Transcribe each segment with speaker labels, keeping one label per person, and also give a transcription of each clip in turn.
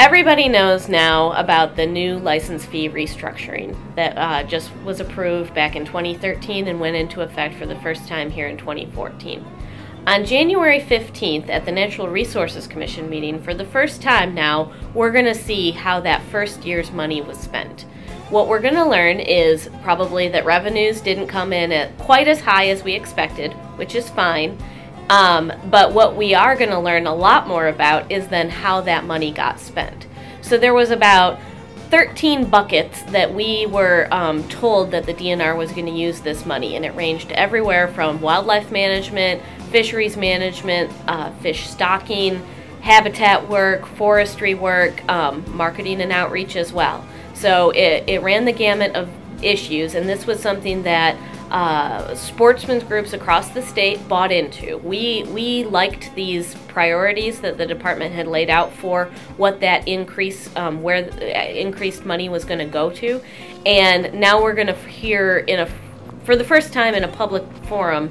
Speaker 1: Everybody knows now about the new license fee restructuring that just was approved back in 2013 and went into effect for the first time here in 2014. On January 15th at the Natural Resources Commission meeting, for the first time now, we're going to see how that first year's money was spent. What we're going to learn is probably that revenues didn't come in at quite as high as we expected, which is fine. But what we are going to learn a lot more about is then how that money got spent. So there was about 13 buckets that we were told that the DNR was going to use this money, and it ranged everywhere from wildlife management, fisheries management, fish stocking, habitat work, forestry work, marketing and outreach as well. So it ran the gamut of issues, and this was something that sportsmen's groups across the state bought into. We liked these priorities that the department had laid out for what that increase, where increased money was going to go to, and now we're going to hear for the first time in a public forum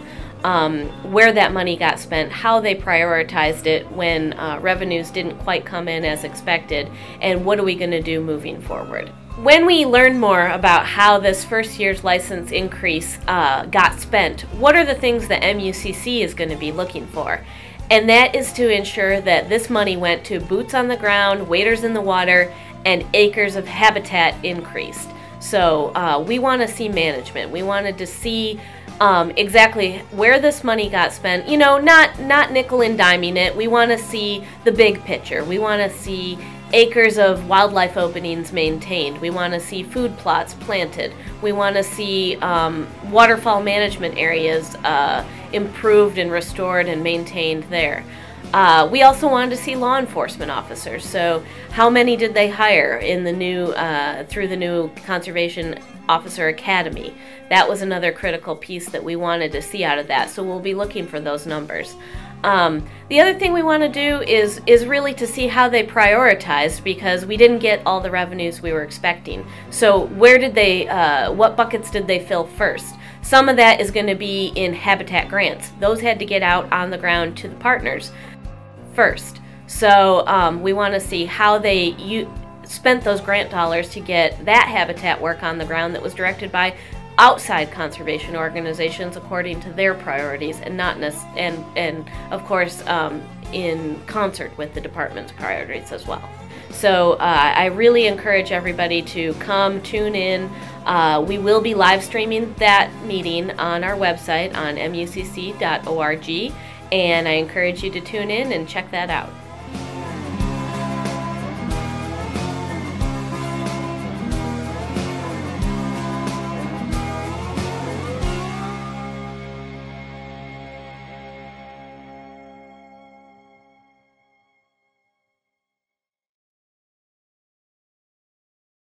Speaker 1: where that money got spent, how they prioritized it when revenues didn't quite come in as expected, and what are we going to do moving forward. When we learn more about how this first year's license increase got spent, what are the things that MUCC is going to be looking for? And that is to ensure that this money went to boots on the ground, waders in the water, and acres of habitat increased. So we want to see management. We wanted to see exactly where this money got spent. You know, not nickel and diming it. We want to see the big picture. We want to see acres of wildlife openings maintained. We want to see food plots planted. We want to see waterfall management areas improved and restored and maintained there. We also wanted to see law enforcement officers. So how many did they hire in the new through the new Conservation Officer Academy? That was another critical piece that we wanted to see out of that. So we'll be looking for those numbers. The other thing we want to do is really to see how they prioritized, because we didn't get all the revenues we were expecting. So where did they, what buckets did they fill first? Some of that is going to be in habitat grants. Those had to get out on the ground to the partners first. So we want to see how they spent those grant dollars to get that habitat work on the ground that was directed by outside conservation organizations according to their priorities, and not and of course in concert with the department's priorities as well. So I really encourage everybody to come tune in. We will be live streaming that meeting on our website on mucc.org, and I encourage you to tune in and check that out.